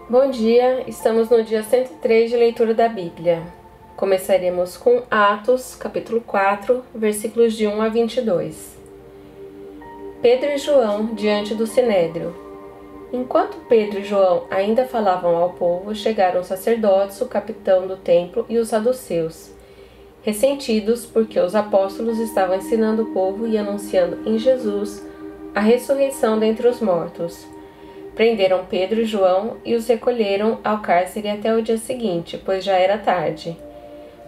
Bom dia, estamos no dia 103 de leitura da Bíblia. Começaremos com Atos, capítulo 4, versículos de 1 a 22. Pedro e João diante do Sinédrio. Enquanto Pedro e João ainda falavam ao povo, chegaram os sacerdotes, o capitão do templo e os saduceus, ressentidos porque os apóstolos estavam ensinando o povo e anunciando em Jesus a ressurreição dentre os mortos. Prenderam Pedro e João e os recolheram ao cárcere até o dia seguinte, pois já era tarde.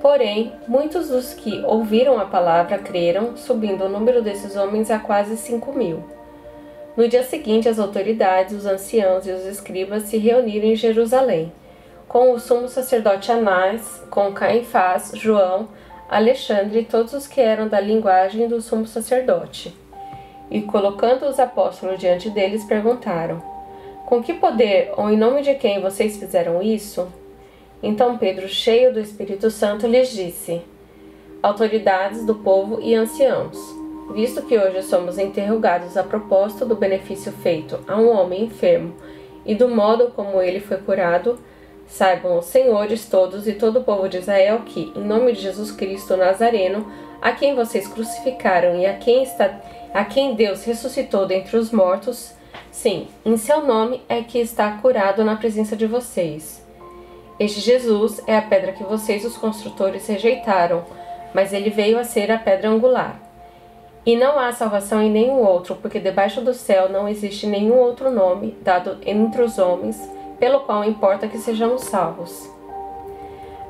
Porém, muitos dos que ouviram a palavra creram, subindo o número desses homens a quase 5.000. No dia seguinte, as autoridades, os anciãos e os escribas se reuniram em Jerusalém, com o sumo sacerdote Anás, com Caifás, João, Alexandre e todos os que eram da linguagem do sumo sacerdote. E colocando os apóstolos diante deles, perguntaram: com que poder ou em nome de quem vocês fizeram isso? Então Pedro, cheio do Espírito Santo, lhes disse: autoridades do povo e anciãos, visto que hoje somos interrogados a propósito do benefício feito a um homem enfermo e do modo como ele foi curado, saibam os senhores todos e todo o povo de Israel que, em nome de Jesus Cristo Nazareno, a quem vocês crucificaram e a quem Deus ressuscitou dentre os mortos, sim, em seu nome é que está curado na presença de vocês. Este Jesus é a pedra que vocês, os construtores, rejeitaram, mas ele veio a ser a pedra angular. E não há salvação em nenhum outro, porque debaixo do céu não existe nenhum outro nome dado entre os homens, pelo qual importa que sejamos salvos.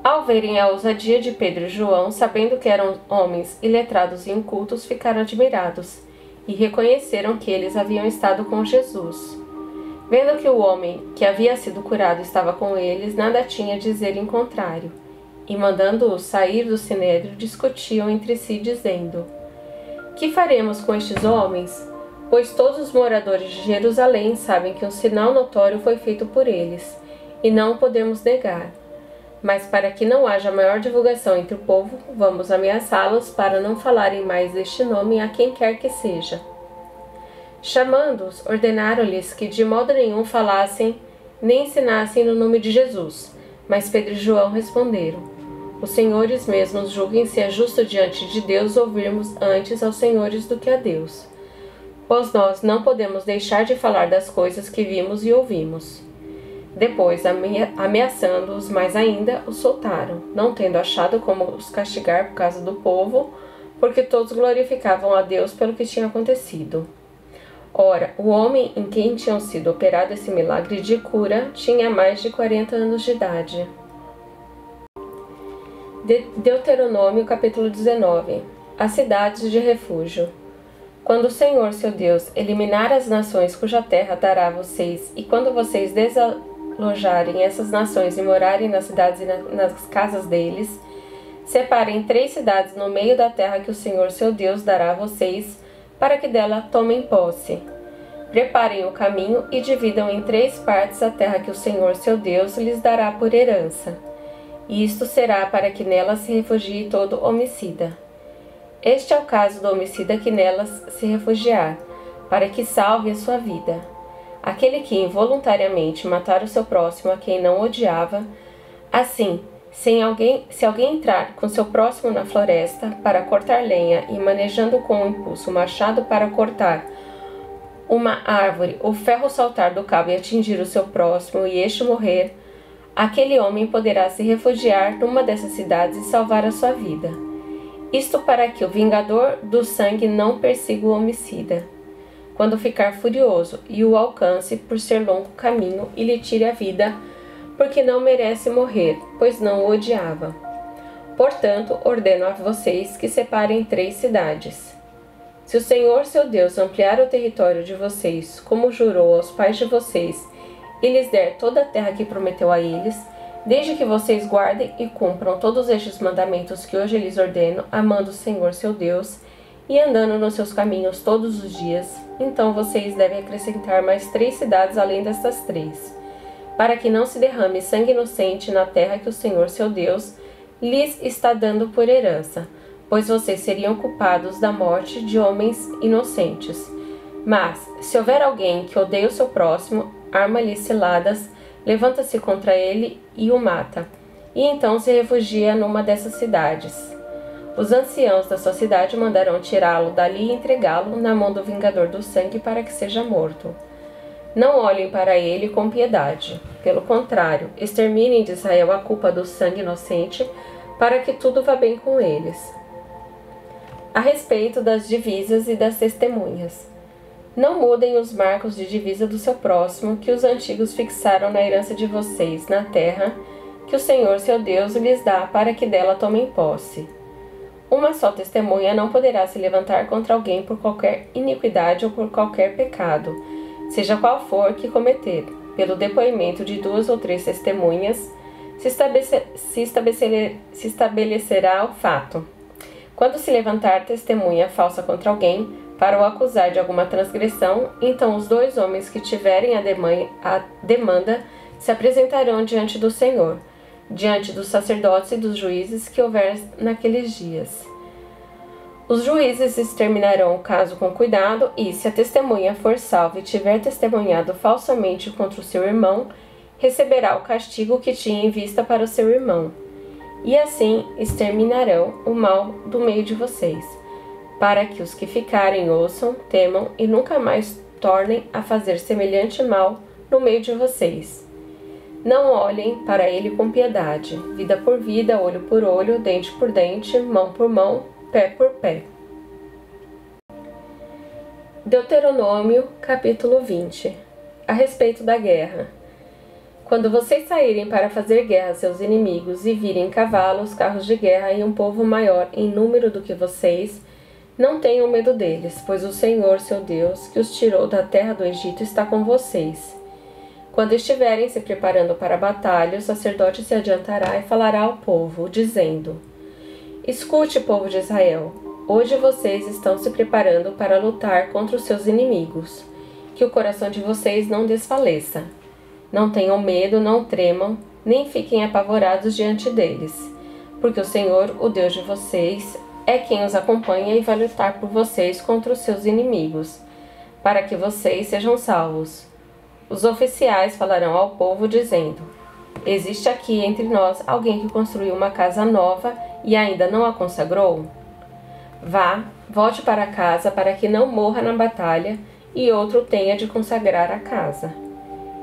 Ao verem a ousadia de Pedro e João, sabendo que eram homens iletrados e incultos, ficaram admirados e reconheceram que eles haviam estado com Jesus. Vendo que o homem que havia sido curado estava com eles, nada tinha a dizer em contrário, e mandando-os sair do sinédrio, discutiam entre si, dizendo: que faremos com estes homens? Pois todos os moradores de Jerusalém sabem que um sinal notório foi feito por eles, e não o podemos negar. Mas para que não haja maior divulgação entre o povo, vamos ameaçá-los para não falarem mais deste nome a quem quer que seja. Chamando-os, ordenaram-lhes que de modo nenhum falassem nem ensinassem no nome de Jesus. Mas Pedro e João responderam: os senhores mesmos julguem se é justo diante de Deus ouvirmos antes aos senhores do que a Deus. Pois nós não podemos deixar de falar das coisas que vimos e ouvimos. Depois, ameaçando-os mais ainda, os soltaram, não tendo achado como os castigar por causa do povo, porque todos glorificavam a Deus pelo que tinha acontecido. Ora, o homem em quem tinha sido operado esse milagre de cura tinha mais de 40 anos de idade. Deuteronômio, capítulo 19. As cidades de refúgio. Quando o Senhor, seu Deus, eliminar as nações cuja terra dará a vocês, e quando vocês desalojarem essas nações e morarem nas cidades e nas casas deles, separem 3 cidades no meio da terra que o Senhor, seu Deus, dará a vocês, para que dela tomem posse. Preparem o caminho e dividam em 3 partes a terra que o Senhor, seu Deus, lhes dará por herança. E isto será para que nela se refugie todo homicida. Este é o caso do homicida que nelas se refugiar, para que salve a sua vida. Aquele que involuntariamente matar o seu próximo a quem não odiava, assim, se alguém entrar com seu próximo na floresta para cortar lenha e manejando com impulso o machado para cortar uma árvore, o ferro saltar do cabo e atingir o seu próximo e este morrer, aquele homem poderá se refugiar numa dessas cidades e salvar a sua vida. Isto para que o vingador do sangue não persiga o homicida, quando ficar furioso, e o alcance por ser longo caminho e lhe tire a vida, porque não merece morrer, pois não o odiava. Portanto, ordeno a vocês que separem 3 cidades. Se o Senhor, seu Deus, ampliar o território de vocês, como jurou aos pais de vocês, e lhes der toda a terra que prometeu a eles, desde que vocês guardem e cumpram todos estes mandamentos que hoje lhes ordeno, amando o Senhor, seu Deus, e andando nos seus caminhos todos os dias, então vocês devem acrescentar mais 3 cidades além destas 3, para que não se derrame sangue inocente na terra que o Senhor, seu Deus, lhes está dando por herança, pois vocês seriam culpados da morte de homens inocentes. Mas, se houver alguém que odeie o seu próximo, armas-lhe ciladas, levanta-se contra ele e o mata, e então se refugia numa dessas cidades. Os anciãos da sua cidade mandarão tirá-lo dali e entregá-lo na mão do vingador do sangue para que seja morto. Não olhem para ele com piedade. Pelo contrário, exterminem de Israel a culpa do sangue inocente, para que tudo vá bem com eles. A respeito das divisas e das testemunhas. Não mudem os marcos de divisa do seu próximo, que os antigos fixaram na herança de vocês, na terra, que o Senhor seu Deus lhes dá para que dela tomem posse. Uma só testemunha não poderá se levantar contra alguém por qualquer iniquidade ou por qualquer pecado, seja qual for que cometer. Pelo depoimento de 2 ou 3 testemunhas, se estabelecerá o fato. Quando se levantar testemunha falsa contra alguém, para o acusar de alguma transgressão, então os 2 homens que tiverem a demanda se apresentarão diante do Senhor, diante dos sacerdotes e dos juízes que houver naqueles dias. Os juízes exterminarão o caso com cuidado e, se a testemunha for salva e tiver testemunhado falsamente contra o seu irmão, receberá o castigo que tinha em vista para o seu irmão. E assim exterminarão o mal do meio de vocês, para que os que ficarem ouçam, temam e nunca mais tornem a fazer semelhante mal no meio de vocês. Não olhem para ele com piedade, vida por vida, olho por olho, dente por dente, mão por mão, pé por pé. Deuteronômio, capítulo 20. A respeito da guerra. Quando vocês saírem para fazer guerra a seus inimigos e virem cavalos, carros de guerra e um povo maior em número do que vocês, não tenham medo deles, pois o Senhor, seu Deus, que os tirou da terra do Egito, está com vocês. Quando estiverem se preparando para a batalha, o sacerdote se adiantará e falará ao povo, dizendo: Escute, povo de Israel, hoje vocês estão se preparando para lutar contra os seus inimigos. Que o coração de vocês não desfaleça. Não tenham medo, não tremam, nem fiquem apavorados diante deles, porque o Senhor, o Deus de vocês, é quem os acompanha e vai lutar por vocês contra os seus inimigos, para que vocês sejam salvos. Os oficiais falarão ao povo, dizendo: Existe aqui entre nós alguém que construiu uma casa nova e ainda não a consagrou? Vá, volte para casa para que não morra na batalha e outro tenha de consagrar a casa.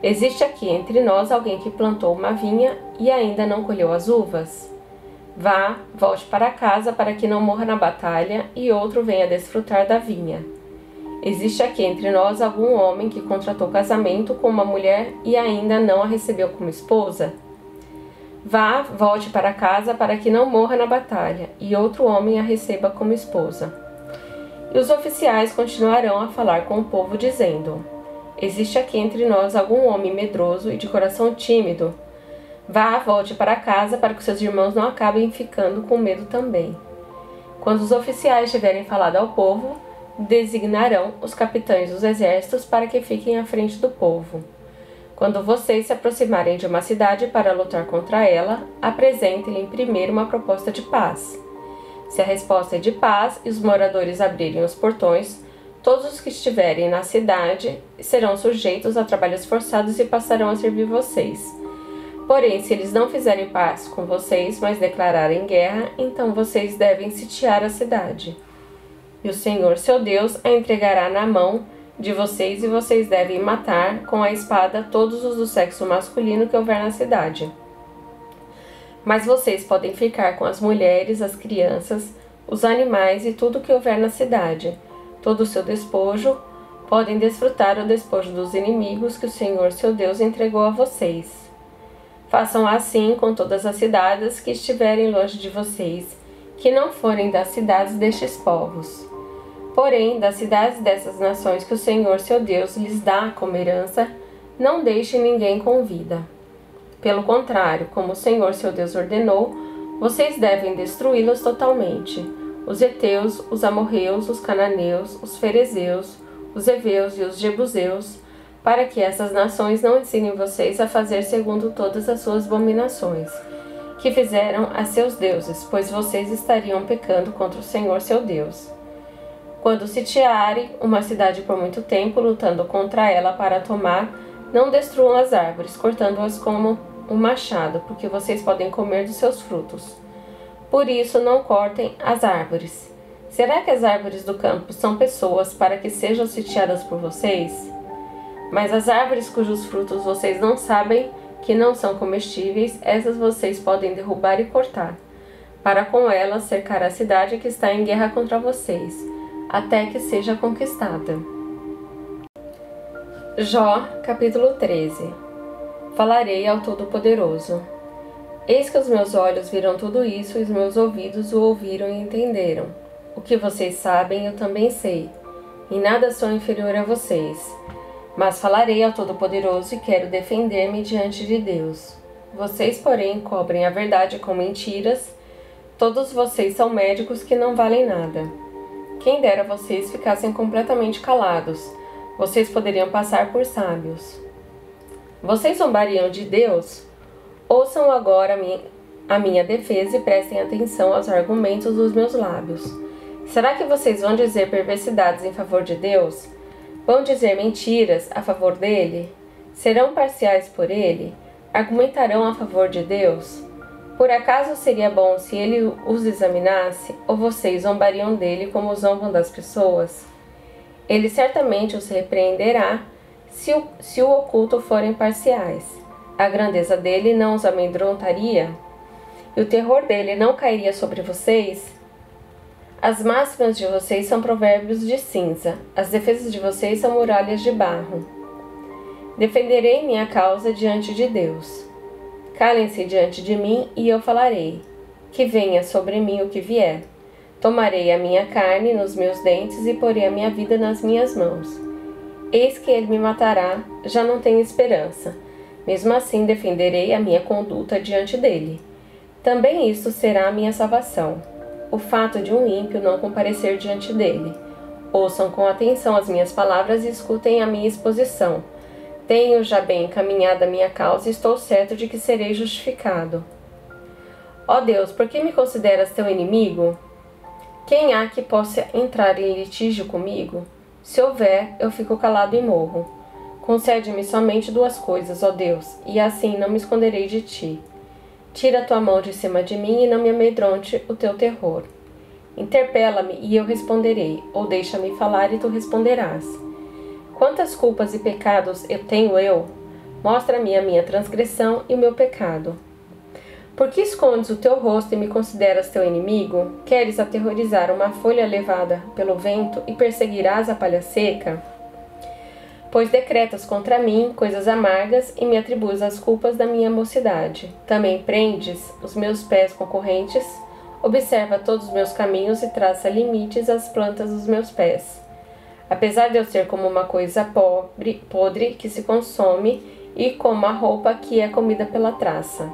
Existe aqui entre nós alguém que plantou uma vinha e ainda não colheu as uvas? Vá, volte para casa para que não morra na batalha e outro venha desfrutar da vinha. Existe aqui entre nós algum homem que contratou casamento com uma mulher e ainda não a recebeu como esposa? Vá, volte para casa para que não morra na batalha e outro homem a receba como esposa. E os oficiais continuarão a falar com o povo, dizendo: Existe aqui entre nós algum homem medroso e de coração tímido? Vá, volte para casa para que seus irmãos não acabem ficando com medo também. Quando os oficiais tiverem falado ao povo, designarão os capitães dos exércitos para que fiquem à frente do povo. Quando vocês se aproximarem de uma cidade para lutar contra ela, apresentem-lhe primeiro uma proposta de paz. Se a resposta é de paz e os moradores abrirem os portões, todos os que estiverem na cidade serão sujeitos a trabalhos forçados e passarão a servir vocês. Porém, se eles não fizerem paz com vocês, mas declararem guerra, então vocês devem sitiar a cidade. E o Senhor, seu Deus, a entregará na mão de vocês e vocês devem matar com a espada todos os do sexo masculino que houver na cidade. Mas vocês podem ficar com as mulheres, as crianças, os animais e tudo que houver na cidade. Todo o seu despojo, podem desfrutar o despojo dos inimigos que o Senhor, seu Deus, entregou a vocês. Façam assim com todas as cidades que estiverem longe de vocês, que não forem das cidades destes povos. Porém, das cidades dessas nações que o Senhor, seu Deus, lhes dá como herança, não deixe ninguém com vida. Pelo contrário, como o Senhor, seu Deus, ordenou, vocês devem destruí-los totalmente. Os heteus, os amorreus, os cananeus, os ferezeus, os heveus e os jebuseus, para que essas nações não ensinem vocês a fazer segundo todas as suas abominações, que fizeram a seus deuses, pois vocês estariam pecando contra o Senhor, seu Deus. Quando sitiarem uma cidade por muito tempo, lutando contra ela para tomar, Não destruam as árvores, cortando-as como um machado, porque vocês podem comer dos seus frutos. Por isso, não cortem as árvores. Será que as árvores do campo são pessoas para que sejam sitiadas por vocês? Mas as árvores cujos frutos vocês não sabem que não são comestíveis, essas vocês podem derrubar e cortar, para com elas cercar a cidade que está em guerra contra vocês, até que seja conquistada. Jó, capítulo 13. Falarei ao Todo-Poderoso. Eis que os meus olhos viram tudo isso e os meus ouvidos o ouviram e entenderam. O que vocês sabem, eu também sei. Em nada sou inferior a vocês. Mas falarei ao Todo-Poderoso e quero defender-me diante de Deus. Vocês, porém, cobrem a verdade com mentiras. Todos vocês são médicos que não valem nada. Quem dera vocês ficassem completamente calados. Vocês poderiam passar por sábios. Vocês zombariam de Deus? Ouçam agora a minha defesa e prestem atenção aos argumentos dos meus lábios. Será que vocês vão dizer perversidades em favor de Deus? Vão dizer mentiras a favor dele? Serão parciais por ele? Argumentarão a favor de Deus? Por acaso seria bom se ele os examinasse, ou vocês zombariam dele como zombam das pessoas? Ele certamente os repreenderá se o oculto forem parciais. A grandeza dele não os amedrontaria? E o terror dele não cairia sobre vocês? As máximas de vocês são provérbios de cinza, as defesas de vocês são muralhas de barro. Defenderei minha causa diante de Deus. Calem-se diante de mim e eu falarei. Que venha sobre mim o que vier. Tomarei a minha carne nos meus dentes e porei a minha vida nas minhas mãos. Eis que ele me matará, já não tenho esperança. Mesmo assim defenderei a minha conduta diante dele. Também isto será a minha salvação. O fato de um ímpio não comparecer diante dele. Ouçam com atenção as minhas palavras e escutem a minha exposição. Tenho já bem encaminhada a minha causa e estou certo de que serei justificado. Ó Deus, por que me consideras teu inimigo? Quem há que possa entrar em litígio comigo? Se houver, eu fico calado e morro. Concede-me somente duas coisas, ó Deus, e assim não me esconderei de ti. Tira a tua mão de cima de mim e não me amedronte o teu terror. Interpela-me e eu responderei, ou deixa-me falar e tu responderás. Quantas culpas e pecados eu tenho eu? Mostra-me a minha transgressão e o meu pecado. Por que escondes o teu rosto e me consideras teu inimigo? Queres aterrorizar uma folha levada pelo vento e perseguirás a palha seca? Pois decretas contra mim coisas amargas e me atribuis as culpas da minha mocidade. Também prendes os meus pés com correntes, observa todos os meus caminhos e traça limites às plantas dos meus pés. Apesar de eu ser como uma coisa podre que se consome e como a roupa que é comida pela traça.